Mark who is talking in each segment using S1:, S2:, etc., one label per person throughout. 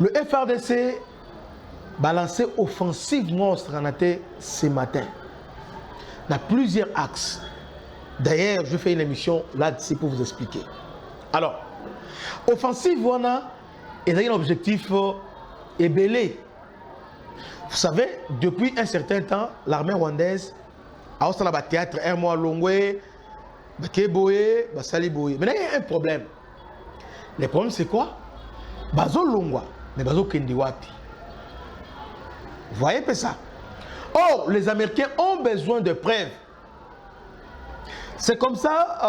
S1: Le FRDC balancé offensive monstre ce matin. Dans plusieurs axes. D'ailleurs, je fais une émission là-dessus pour vous expliquer. Alors, offensive, voilà, il y a un objectif ébélé. Vous savez, depuis un certain temps, l'armée rwandaise a aussi un théâtre, un mois longé, Bakeboye, Basaliboye. Mais il y a un problème. Le problème, c'est quoi? Bazo longwa, mais Bazo kendiwapi. Vous voyez un peu ça? Or, les Américains ont besoin de preuves. C'est comme ça,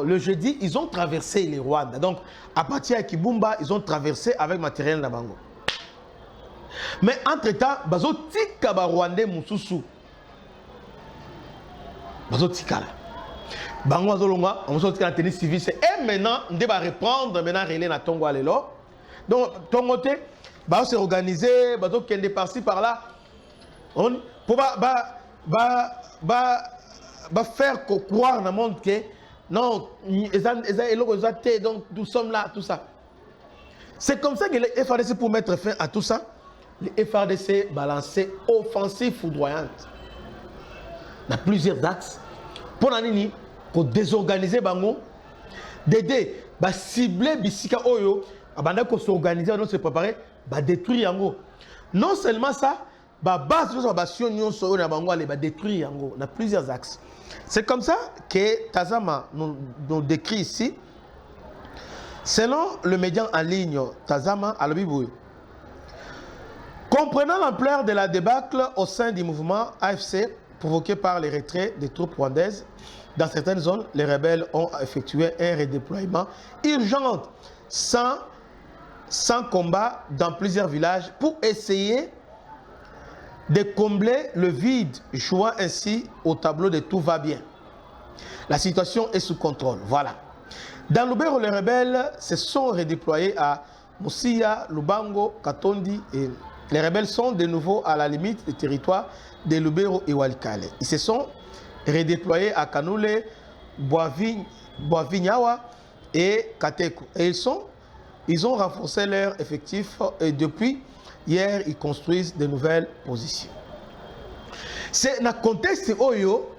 S1: le jeudi, ils ont traversé les Rwanda. Donc, à partir de Kibumba, ils ont traversé avec matériel Nabango. Mais entre-temps, Bazo tika ba Rwandais Moussousou. Bazo tika là. Bango Azolonga, on va sortir la tenue civile. Et maintenant, on va reprendre, maintenant, relais na Tongo Alelo. Donc, Tongo Te, Bazo s'est organisé, Bazo kende par-ci par-là. Pour faire croire dans le monde que non, donc nous sommes là, tout ça. C'est comme ça que les FARDC, pour mettre fin à tout ça, les FARDC balancé offensive foudroyante dans plusieurs axes pour désorganiser Bango, d'aider, cibler Bissika Oyo, pour s'organiser, se préparer, détruire Yango. Non seulement ça, base de détruire Yango dans plusieurs axes. C'est comme ça que Tazama nous décrit ici. Selon le média en ligne Tazama à l'Obiboué, comprenant l'ampleur de la débâcle au sein du mouvement AFC provoqué par les retraits des troupes rwandaises, dans certaines zones, les rebelles ont effectué un redéploiement urgent sans combat dans plusieurs villages pour essayer de combler le vide, jouant ainsi au tableau de tout va bien. La situation est sous contrôle. Voilà. Dans Lubero, les rebelles se sont redéployés à Moussia, Lubango, Katondi et les rebelles sont de nouveau à la limite du territoire de Lubero et Walikale. Ils se sont redéployés à Kanoule, Boavinyawa et Kateko. Et ils ont renforcé leur effectif et depuis hier, ils construisent de nouvelles positions. C'est dans le contexte Oyo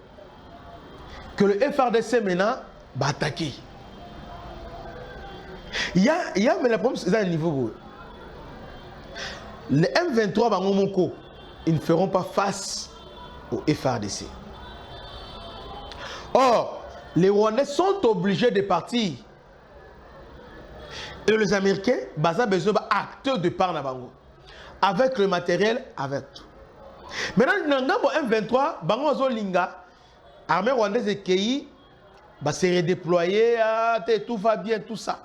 S1: que le FRDC maintenant va attaquer. Il y a mais le problème, c'est à un niveau. Les M23 Bangomoko, ils ne feront pas face au FRDC. Or, les Rwandais sont obligés de partir. Et les Américains, ont besoin d'acteurs de part Nabango. Avec le matériel, avec tout. Maintenant, dans le M23, Bango Linga, l'armée rwandaise et Kei, se redéployer, tout va bien, tout ça.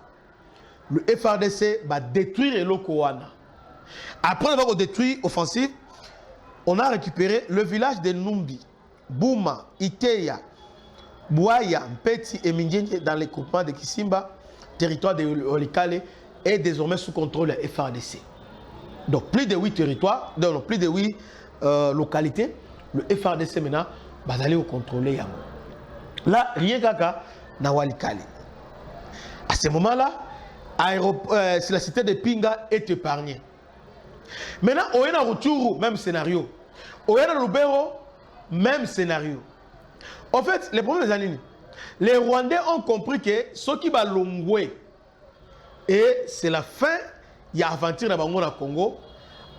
S1: Le FRDC va détruire le Kowana. Après avoir détruit l'offensive, on a récupéré le village de Numbi, Bouma, Iteya, Bouaya, Mpeti et Mindjenye dans les groupements de Kisimba, territoire de Olikale, est désormais sous contrôle de FRDC. Donc plus de 8 territoires, donc plus de 8 localités, le FRDC maintenant va aller au contrôler Yango. Là, rien qu'à Walikale. À ce moment-là, c'est la cité de Pinga est épargnée. Maintenant, on est dans Rutshuru, même scénario. On est dans Lubero, même scénario. En fait, les problèmes des années, les Rwandais ont compris que ce qui va l'ongouer, et c'est la fin. Il y a aventure dans le Congo.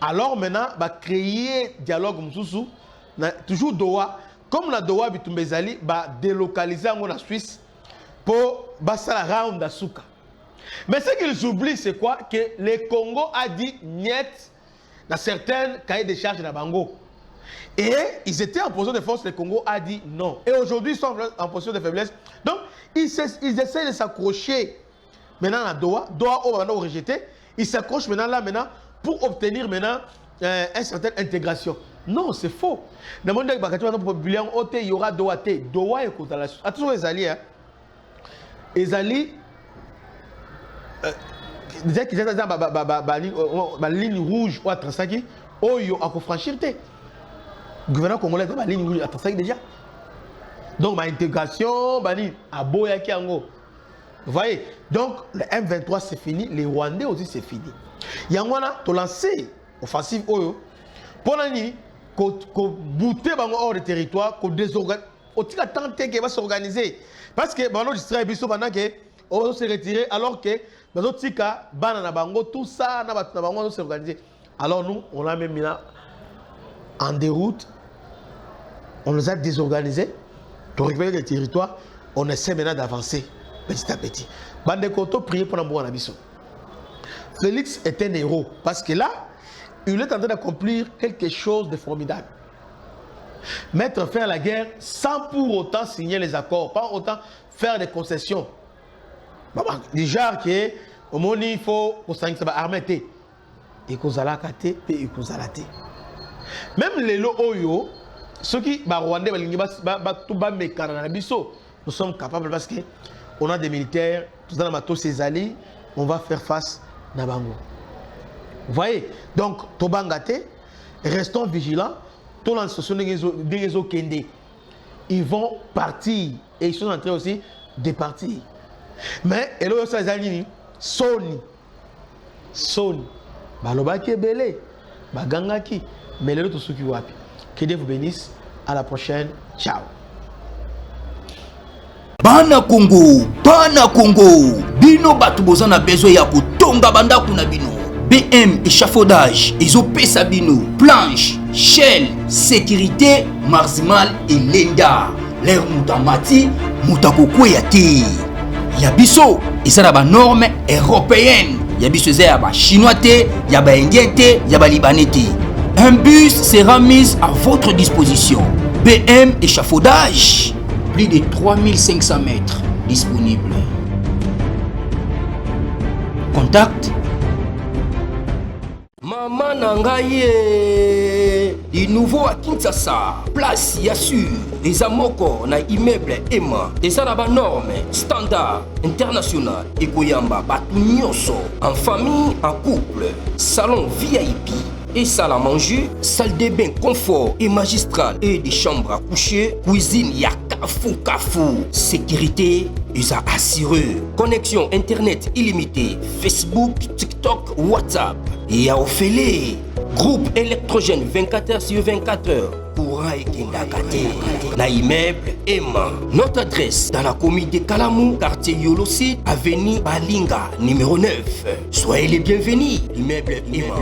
S1: Alors maintenant, va créer dialogue toujours Doha. Comme la Doha Bitumbezali va délocaliser en Suisse pour passer la round d'Asuka. Mais ce qu'ils oublient, c'est quoi? Que le Congo a dit niet dans certains cahiers de charges dans Bango. Et ils étaient en position de force, le Congo a dit non. Et aujourd'hui, ils sont en position de faiblesse. Donc, ils essaient de s'accrocher maintenant à Doha. Doha, on va rejeter. Ils s'accrochent maintenant pour obtenir maintenant une certaine intégration. Non, c'est faux. Dans le monde de il y aura Doha. Doha est contre la Suisse. Attention les alliés. Les alliés, disait qu'ils étaient dans la ligne rouge ou à Transaki, ils ont franchir. Le gouvernement congolais est dans la ligne rouge à Transaki déjà. Donc, l'intégration, à Boya Kiango. Vous voyez? Donc, le M23 c'est fini, les Rwandais aussi c'est fini. Yangwana, tu lancé offensive Oyo. Pour l'année, qu'on bouter hors du territoire, qu'on désorganise. On t'a tenté qu'il va s'organiser. Parce que, bon, district biso pendant que on va se retirer, alors que, dans tika, banana bango, tout ça, na bango, on s'organiser. Alors nous, on l'a même mis là en déroute. On les a désorganisés. Pour récupérer le territoire, on essaie maintenant d'avancer petit à petit. Bande Koto, priez pour l'ambour en abisso. Félix est un héros parce que là, il est en train d'accomplir quelque chose de formidable. Mettre fin à la guerre sans pour autant signer les accords, pas autant faire des concessions. Déjà, au moment il faut qu'on s'arrête arrêter. Et qu'on a la et qu'on a la té. Même les lots Oyo, ceux qui Rwandais, nous sommes capables parce qu'on a des militaires, tous dans la ses alliés, on va faire face à Nabango. Vous voyez? Donc, Tobangate, restons vigilants. Tous les associations de Kende, ils vont partir et ils sont en train aussi de partir. Mais, et là, il y a Sony, Balobaki est belé, Bagangaki, mais les autres sont qui wapi. Que Dieu vous bénisse. À la prochaine. Ciao.
S2: Bana Congo, bino batu bozana besoin ya kutonga banda kuna bino. BM échafaudage, ezopesa bino, planche, shell, sécurité, maximal et lenda. L'air mutamati, mutakokwe ya te. Yabiso, ezala ba norme européenne. Yabiso ezala ba chinois te, ya ba indien te, ya ba libanais te. Un bus sera mis à votre disposition. BM échafaudage, plus de 3500 mètres disponibles. Contact Maman Nangaye, du nouveau à Kinshasa, place Yassur, des amoko na immeuble Emma, des arabes normes, standard, international, et Goyamba, Batunyoso, en famille, en couple, salon VIP. Et salle à manger, salle de bain confort et magistral et des chambres à coucher, cuisine ya kafou. Sécurité, ils a assuré. Connexion internet illimitée, Facebook, TikTok, WhatsApp. Et à Ophélie, groupe électrogène 24h/24h. Courant et Kindakate. La immeuble Emma. Notre adresse dans la commune de Kalamou, quartier Yolosi, avenue Balinga, numéro 9. Soyez les bienvenus. Immeuble Emma.